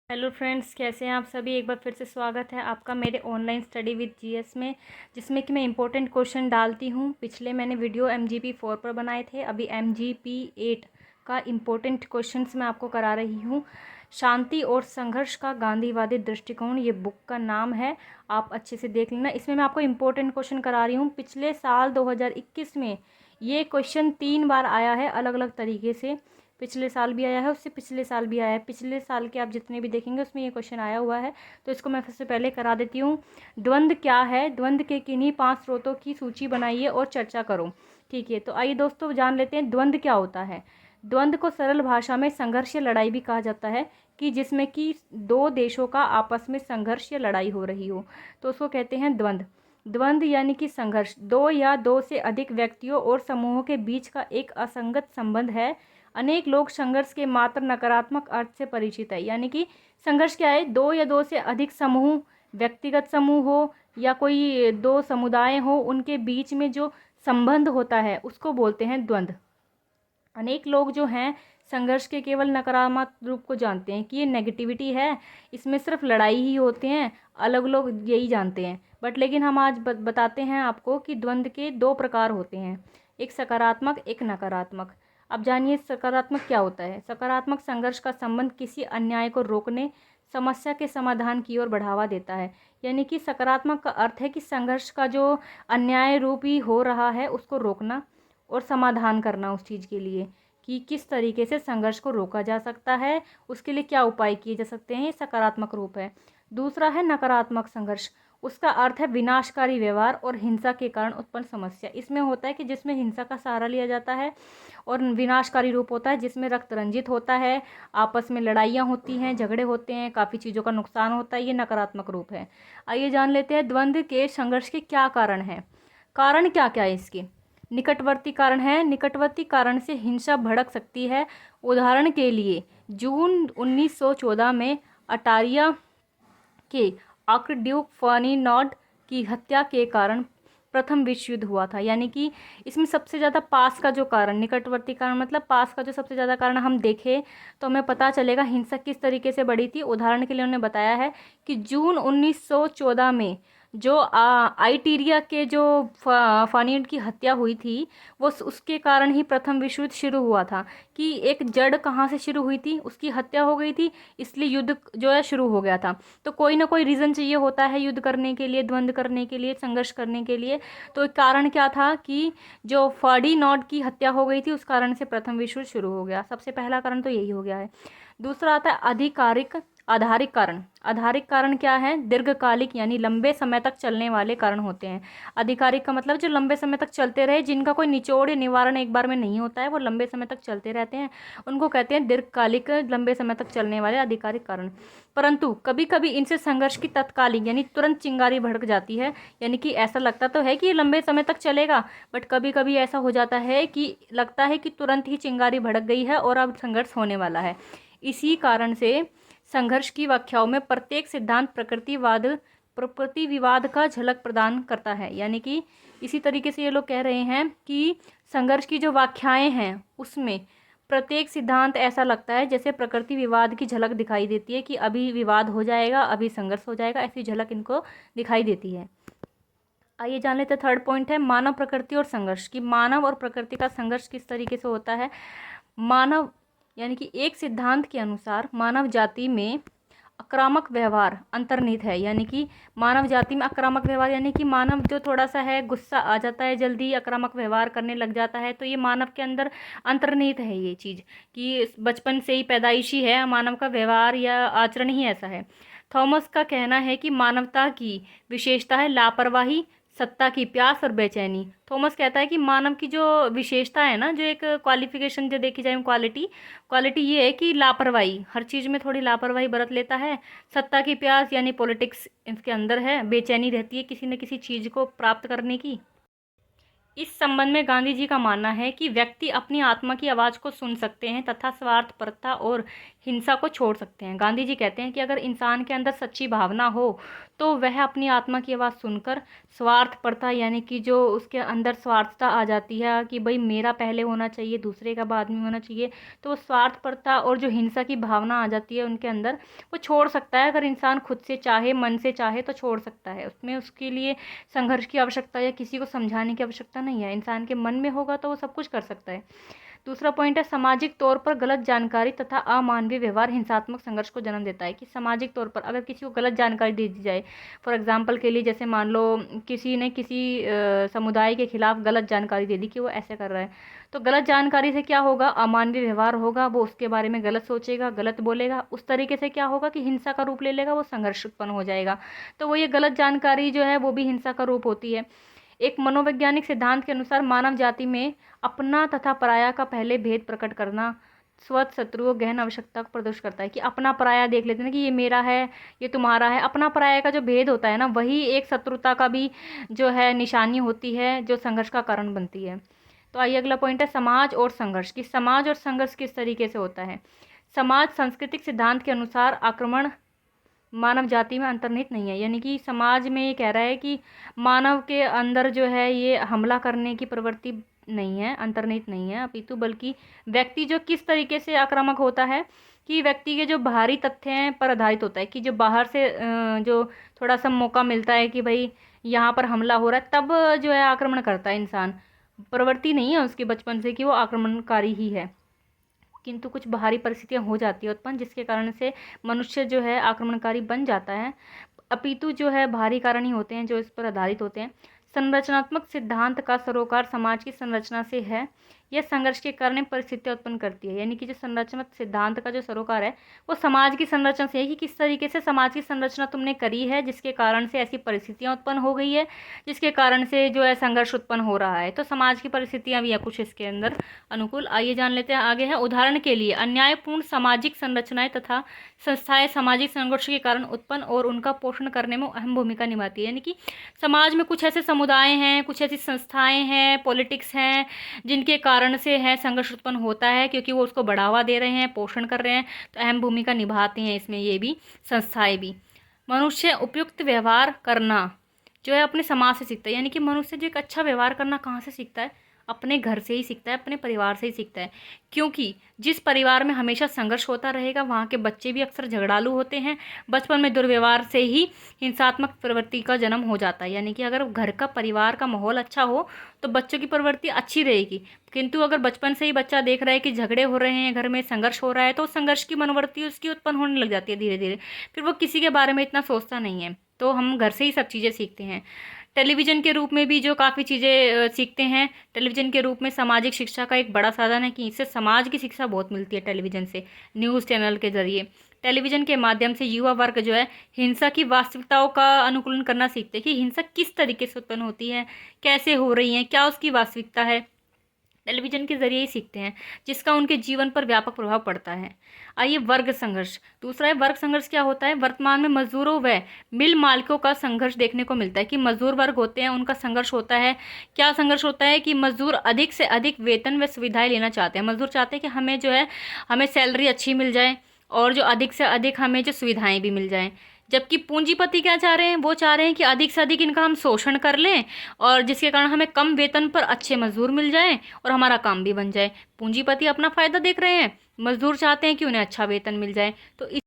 Hello friends, कैसे हैं आप सभी। एक बार फिर से स्वागत है आपका मेरे ऑनलाइन स्टडी विद जीएस में, जिसमें कि मैं इंपॉर्टेंट क्वेश्चन डालती हूं। पिछले मैंने वीडियो MGP 4 पर बनाए थे, अभी MGP 8 का इंपॉर्टेंट क्वेश्चंस मैं आपको करा रही हूं। शांति और संघर्ष का गांधीवादी दृष्टिकोण, ये बुक का नाम है, आप अच्छे से देख लेना। इसमें मैं आपको इंपॉर्टेंट क्वेश्चन करा रही हूँ। पिछले साल 2021 में ये क्वेश्चन 3 बार आया है अलग अलग तरीके से। पिछले साल भी आया है, उससे पिछले साल भी आया है। पिछले साल के आप जितने भी देखेंगे उसमें ये क्वेश्चन आया हुआ है, तो इसको मैं सबसे पहले करा देती हूँ। द्वंद्व क्या है, द्वंद्व के किन्हीं 5 स्रोतों की सूची बनाइए और चर्चा करो। ठीक है, तो आइए दोस्तों जान लेते हैं द्वंद्व क्या होता है। द्वंद्व को सरल भाषा में संघर्ष या लड़ाई भी कहा जाता है, कि जिसमें कि दो देशों का आपस में संघर्ष या लड़ाई हो रही हो, तो उसको कहते हैं द्वंद्व। द्वंद्व यानी कि संघर्ष दो या दो से अधिक व्यक्तियों और समूहों के बीच का एक असंगत संबंध है। अनेक लोग संघर्ष के मात्र नकारात्मक अर्थ से परिचित है। यानी कि संघर्ष क्या है, दो या दो से अधिक समूह, व्यक्तिगत समूह हो या कोई दो समुदाय हो, उनके बीच में जो संबंध होता है उसको बोलते हैं द्वंद्व। अनेक लोग जो हैं संघर्ष के केवल नकारात्मक रूप को जानते हैं कि ये नेगेटिविटी है, इसमें सिर्फ लड़ाई ही होते हैं, अलग लोग यही जानते हैं। बट लेकिन हम आज बताते हैं आपको कि द्वंद्व के 2 प्रकार होते हैं, एक सकारात्मक, एक नकारात्मक। अब जानिए सकारात्मक क्या होता है। सकारात्मक संघर्ष का संबंध किसी अन्याय को रोकने, समस्या के समाधान की ओर बढ़ावा देता है। यानी कि सकारात्मक का अर्थ है कि संघर्ष का जो अन्याय रूपी हो रहा है उसको रोकना और समाधान करना उस चीज़ के लिए, कि किस तरीके से संघर्ष को रोका जा सकता है, उसके लिए क्या उपाय किए जा सकते हैं, ये सकारात्मक रूप है। दूसरा है नकारात्मक संघर्ष। उसका अर्थ है विनाशकारी व्यवहार और हिंसा के कारण उत्पन्न समस्या। इसमें होता है कि जिसमें हिंसा का सहारा लिया जाता है, और विनाशकारी रूप होता है जिसमें रक्त रंजित होता है, आपस में लड़ाइयाँ होती हैं, झगड़े होते हैं, काफ़ी चीज़ों का नुकसान होता है, ये नकारात्मक रूप है। आइए जान लेते हैं द्वंद्व के संघर्ष के क्या कारण हैं। कारण क्या क्या है इसके। निकटवर्ती कारण है, निकटवर्ती कारण से हिंसा भड़क सकती है। उदाहरण के लिए जून 1914 में अटारिया के आर्कड्यूक फर्डिनांड की हत्या के कारण प्रथम विश्व युद्ध हुआ था। यानी कि इसमें सबसे ज़्यादा पास का जो कारण, निकटवर्ती कारण मतलब पास का जो सबसे ज़्यादा कारण हम देखें तो हमें पता चलेगा हिंसा किस तरीके से बढ़ी थी। उदाहरण के लिए उन्होंने बताया है कि जून 1914 में जो आइटीरिया के जो फर्डिनांड की हत्या हुई थी, वो उसके कारण ही प्रथम विश्व युद्ध शुरू हुआ था। कि एक जड़ कहाँ से शुरू हुई थी, उसकी हत्या हो गई थी, इसलिए युद्ध जो है शुरू हो गया था। तो कोई ना कोई रीज़न चाहिए होता है युद्ध करने के लिए, द्वंद्व करने के लिए, संघर्ष करने के लिए। तो एक कारण क्या था कि जो फर्डिनांड की हत्या हो गई थी, उस कारण से प्रथम विश्व युद्ध शुरू हो गया। सबसे पहला कारण तो यही हो गया है। दूसरा आता है आधिकारिक आधारिक कारण। आधारिक कारण क्या है, दीर्घकालिक यानी लंबे समय तक चलने वाले कारण होते हैं। आधिकारिक का मतलब जो लंबे समय तक चलते रहे, जिनका कोई निचोड़ या निवारण एक बार में नहीं होता है, वो लंबे समय तक चलते रहते हैं, उनको कहते हैं दीर्घकालिक, लंबे समय तक चलने वाले आधिकारिक कारण। परंतु कभी कभी इनसे संघर्ष की तत्कालीन यानी तुरंत चिंगारी भड़क जाती है। यानी कि ऐसा लगता तो है कि ये लंबे समय तक चलेगा, बट कभी कभी ऐसा हो जाता है कि लगता है कि तुरंत ही चिंगारी भड़क गई है और अब संघर्ष होने वाला है। इसी कारण से संघर्ष की व्याख्याओं में प्रत्येक सिद्धांत प्रकृति विवाद का झलक प्रदान करता है। यानी कि इसी तरीके से ये लोग कह रहे हैं कि संघर्ष की जो व्याख्याएं हैं उसमें प्रत्येक सिद्धांत ऐसा लगता है जैसे प्रकृति विवाद की झलक दिखाई देती है, कि अभी विवाद हो जाएगा, अभी संघर्ष हो जाएगा, ऐसी झलक इनको दिखाई देती है। आइए जान लेते हैं थर्ड पॉइंट है मानव प्रकृति और संघर्ष, कि मानव और प्रकृति का संघर्ष किस तरीके से होता है। मानव यानी कि एक सिद्धांत के अनुसार मानव जाति में आक्रामक व्यवहार अंतर्निहित है। यानी कि मानव जाति में आक्रामक व्यवहार यानी कि मानव जो थोड़ा सा है, गुस्सा आ जाता है, जल्दी आक्रामक व्यवहार करने लग जाता है, तो ये मानव के अंदर अंतर्निहित है ये चीज़, कि बचपन से ही पैदाइशी है, मानव का व्यवहार या आचरण ही ऐसा है। थॉमस का कहना है कि मानवता की विशेषता है लापरवाही, सत्ता की प्यास और बेचैनी। थॉमस कहता है कि मानव की जो विशेषता है ना, जो एक क्वालिफिकेशन जो देखी जाए, क्वालिटी क्वालिटी ये है कि लापरवाही, हर चीज़ में थोड़ी लापरवाही बरत लेता है। सत्ता की प्यास यानी पॉलिटिक्स इसके अंदर है, बेचैनी रहती है किसी न किसी चीज़ को प्राप्त करने की। इस संबंध में गांधी जी का मानना है कि व्यक्ति अपनी आत्मा की आवाज़ को सुन सकते हैं तथा स्वार्थपरता और हिंसा को छोड़ सकते हैं। गांधी जी कहते हैं कि अगर इंसान के अंदर सच्ची भावना हो तो वह अपनी आत्मा की आवाज़ सुनकर स्वार्थपरता, यानी कि जो उसके अंदर स्वार्थता आ जाती है कि भाई मेरा पहले होना चाहिए, दूसरे का बाद में होना चाहिए, तो वो स्वार्थपरता और जो हिंसा की भावना आ जाती है उनके अंदर, वो छोड़ सकता है। अगर इंसान खुद से चाहे, मन से चाहे तो छोड़ सकता है। उसमें उसके लिए संघर्ष की आवश्यकता या किसी को समझाने की आवश्यकता नहीं है। इंसान के मन में होगा तो वो सब कुछ कर सकता है। दूसरा पॉइंट है, सामाजिक तौर पर गलत जानकारी तथा अमानवीय व्यवहार हिंसात्मक संघर्ष को जन्म देता है। कि सामाजिक तौर पर अगर किसी को गलत जानकारी दे दी जाए, फॉर एग्जांपल के लिए जैसे मान लो किसी ने किसी समुदाय के खिलाफ गलत जानकारी दे दी कि वो ऐसे कर रहा है, तो गलत जानकारी से क्या होगा, अमानवीय व्यवहार होगा, वो उसके बारे में गलत सोचेगा, गलत बोलेगा, उस तरीके से क्या होगा कि हिंसा का रूप ले लेगा, वो संघर्ष उत्पन्न हो जाएगा। तो वो ये गलत जानकारी जो है वो भी हिंसा का रूप होती है। एक मनोवैज्ञानिक सिद्धांत के अनुसार मानव जाति में अपना तथा पराया का पहले भेद प्रकट करना स्वत शत्रु गहन आवश्यकता को प्रदर्शित करता है। कि अपना पराया देख लेते हैं कि ये मेरा है, ये तुम्हारा है। अपना पराया का जो भेद होता है ना, वही एक शत्रुता का भी जो है निशानी होती है, जो संघर्ष का कारण बनती है। तो आइए अगला पॉइंट है, समाज और संघर्ष। कि समाज और संघर्ष किस तरीके से होता है। समाज सांस्कृतिक सिद्धांत के अनुसार आक्रमण मानव जाति में अंतर्निहित नहीं है। यानी कि समाज में ये कह रहा है कि मानव के अंदर जो है ये हमला करने की प्रवृत्ति नहीं है, अंतर्निहित नहीं है, अपितु बल्कि व्यक्ति जो किस तरीके से आक्रामक होता है कि व्यक्ति के जो बाहरी तथ्य हैं पर आधारित होता है। कि जो बाहर से जो थोड़ा सा मौका मिलता है कि भाई यहाँ पर हमला हो रहा है, तब जो है आक्रमण करता है इंसान। प्रवृत्ति नहीं है उसकी बचपन से कि वो आक्रमणकारी ही है, किंतु कुछ बाहरी परिस्थितियां हो जाती है उत्पन्न, जिसके कारण से मनुष्य जो है आक्रमणकारी बन जाता है। अपितु जो है बाहरी कारण ही होते हैं जो इस पर आधारित होते हैं। संरचनात्मक सिद्धांत का सरोकार समाज की संरचना से है। यह संघर्ष के कारण परिस्थितियां उत्पन्न करती है। यानी कि जो संरचनात्मक सिद्धांत का जो सरोकार है वो समाज की संरचना से है कि किस तरीके से समाज की संरचना तुमने करी है, जिसके कारण से ऐसी परिस्थितियां उत्पन्न हो गई है, जिसके कारण से जो है संघर्ष उत्पन्न हो रहा है। तो समाज की परिस्थितियां भी है कुछ इसके अंदर अनुकूल। आइए जान लेते हैं आगे है। उदाहरण के लिए अन्यायपूर्ण सामाजिक संरचनाएं तथा संस्थाएं सामाजिक संघर्ष के कारण उत्पन्न और उनका पोषण करने में अहम भूमिका निभाती है। यानी कि समाज में कुछ ऐसे समुदाय हैं, कुछ ऐसी संस्थाएं हैं, पॉलिटिक्स हैं, जिनके कारण से है संघर्ष उत्पन्न होता है, क्योंकि वो उसको बढ़ावा दे रहे हैं, पोषण कर रहे हैं, तो अहम भूमिका निभाते हैं इसमें ये भी संस्थाएं भी। मनुष्य उपयुक्त व्यवहार करना जो है अपने समाज से सीखता है। यानी कि मनुष्य जो एक अच्छा व्यवहार करना कहाँ से सीखता है, अपने घर से ही सीखता है, अपने परिवार से ही सीखता है। क्योंकि जिस परिवार में हमेशा संघर्ष होता रहेगा वहाँ के बच्चे भी अक्सर झगड़ालू होते हैं। बचपन में दुर्व्यवहार से ही हिंसात्मक प्रवृत्ति का जन्म हो जाता है। यानी कि अगर घर का परिवार का माहौल अच्छा हो तो बच्चों की प्रवृत्ति अच्छी रहेगी, किंतु अगर बचपन से ही बच्चा देख रहा है कि झगड़े हो रहे हैं, घर में संघर्ष हो रहा है, तो संघर्ष की मनोवृत्ति उसकी उत्पन्न होने लग जाती है धीरे धीरे। फिर वो किसी के बारे में इतना सोचता नहीं है। तो हम घर से ही सब चीज़ें सीखते हैं। टेलीविज़न के रूप में भी जो काफ़ी चीज़ें सीखते हैं। टेलीविज़न के रूप में सामाजिक शिक्षा का एक बड़ा साधन है कि इससे समाज की शिक्षा बहुत मिलती है टेलीविज़न से, न्यूज़ चैनल के ज़रिए। टेलीविज़न के माध्यम से युवा वर्ग जो है हिंसा की वास्तविकताओं का अनुकूलन करना सीखते हैं कि हिंसा किस तरीके से उत्पन्न होती है, कैसे हो रही है, क्या उसकी वास्तविकता है। टेलीविज़न के जरिए ही सीखते हैं, जिसका उनके जीवन पर व्यापक प्रभाव पड़ता है। आइए वर्ग संघर्ष। दूसरा है वर्ग संघर्ष। क्या होता है, वर्तमान में मजदूरों व मिल मालिकों का संघर्ष देखने को मिलता है। कि मजदूर वर्ग होते हैं उनका संघर्ष होता है। क्या संघर्ष होता है कि मजदूर अधिक से अधिक वेतन व सुविधाएं लेना चाहते हैं। मजदूर चाहते हैं कि हमें जो है हमें सैलरी अच्छी मिल जाए और जो अधिक से अधिक हमें जो सुविधाएं भी मिल जाएं। जबकि पूंजीपति क्या चाह रहे हैं, वो चाह रहे हैं कि अधिक से अधिक इनका हम शोषण कर लें और जिसके कारण हमें कम वेतन पर अच्छे मजदूर मिल जाएं और हमारा काम भी बन जाए। पूंजीपति अपना फायदा देख रहे हैं, मजदूर चाहते हैं कि उन्हें अच्छा वेतन मिल जाए। तो इस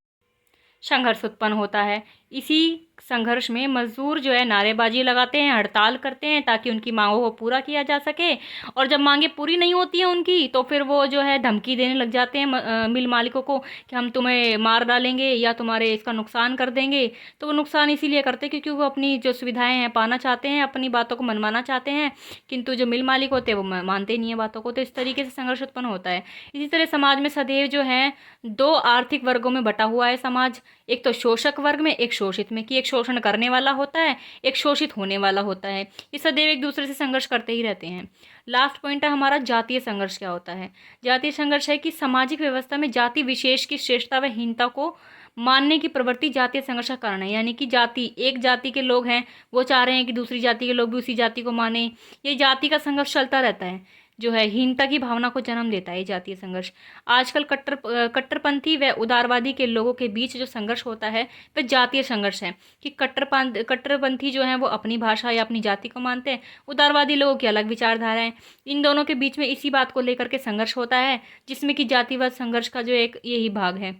संघर्ष उत्पन्न होता है। इसी संघर्ष में मजदूर जो है नारेबाजी लगाते हैं, हड़ताल करते हैं ताकि उनकी मांगों को पूरा किया जा सके। और जब मांगें पूरी नहीं होती हैं उनकी तो फिर वो जो है धमकी देने लग जाते हैं मिल मालिकों को कि हम तुम्हें मार डालेंगे या तुम्हारे इसका नुकसान कर देंगे। तो वो नुकसान इसीलिए करते हैं क्योंकि वो अपनी जो सुविधाएं हैं पाना चाहते हैं, अपनी बातों को मनवाना चाहते हैं, किंतु जो मिल मालिक होते हैं वो मानते नहीं है बातों को। तो इस तरीके से संघर्ष उत्पन्न होता है। इसी तरह समाज में सदैव जो है दो आर्थिक वर्गों में बटा हुआ है समाज। एक तो शोषक वर्ग में, एक शोषित में। कि एक शोषण करने वाला होता है, एक शोषित होने वाला होता है। ये सदैव एक दूसरे से संघर्ष करते ही रहते हैं। लास्ट पॉइंट है हमारा जातीय संघर्ष। क्या होता है जातीय संघर्ष? है कि सामाजिक व्यवस्था में जाति विशेष की श्रेष्ठता व हीनता को मानने की प्रवृत्ति जातीय संघर्ष का कारण है। यानी कि जाति, एक जाति के लोग हैं वो चाह रहे हैं कि दूसरी जाति के लोग भी उसी जाति को माने। ये जाति का संघर्ष चलता रहता है। जो है हीनता की भावना को जन्म देता है ये जातीय संघर्ष। आजकल कट्टरपंथी व उदारवादी के लोगों के बीच जो संघर्ष होता है वह जातीय संघर्ष है, कि कट्टरपंथी जो है वो अपनी भाषा या अपनी जाति को मानते हैं, उदारवादी लोगों की अलग विचारधारा है। इन दोनों के बीच में इसी बात को लेकर के संघर्ष होता है, जिसमें कि जातिवाद संघर्ष का जो एक यही भाग है।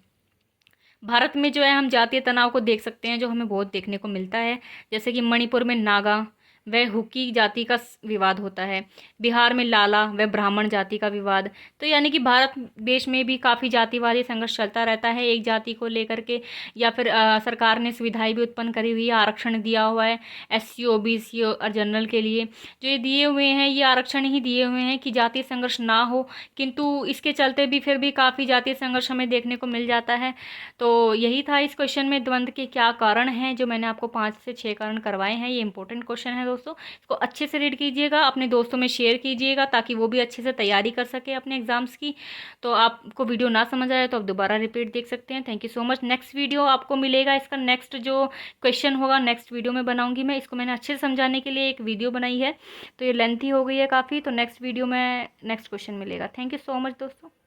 भारत में जो है हम जातीय तनाव को देख सकते हैं, जो हमें बहुत देखने को मिलता है, जैसे कि मणिपुर में नागा व हुकी जाति का विवाद होता है, बिहार में लाला व ब्राह्मण जाति का विवाद। तो यानी कि भारत देश में भी काफ़ी जातिवादी संघर्ष चलता रहता है एक जाति को लेकर के, या फिर सरकार ने सुविधाएं भी उत्पन्न करी हुई है, आरक्षण दिया हुआ है SC OBC और जनरल के लिए। जो ये दिए हुए हैं ये आरक्षण ही दिए हुए हैं कि जातीय संघर्ष ना हो, किंतु इसके चलते भी फिर भी काफ़ी जातीय संघर्ष हमें देखने को मिल जाता है। तो यही था इस क्वेश्चन में, द्वंद्व के क्या कारण हैं, जो मैंने आपको 5 से 6 कारण करवाए हैं। ये इंपॉर्टेंट क्वेश्चन है दोस्तों, इसको अच्छे से रीड कीजिएगा, अपने दोस्तों में शेयर कीजिएगा ताकि वो भी अच्छे से तैयारी कर सके अपने एग्जाम्स की। तो आपको वीडियो ना समझ आए तो आप दोबारा रिपीट देख सकते हैं। Thank you so much. Next video आपको मिलेगा, इसका नेक्स्ट जो क्वेश्चन होगा नेक्स्ट वीडियो में बनाऊंगी मैं। इसको मैंने अच्छे से समझाने के लिए एक वीडियो बनाई है, तो ये लेंथी हो गई है काफ़ी। तो नेक्स्ट वीडियो में नेक्स्ट क्वेश्चन मिलेगा। थैंक यू सो मच दोस्तों।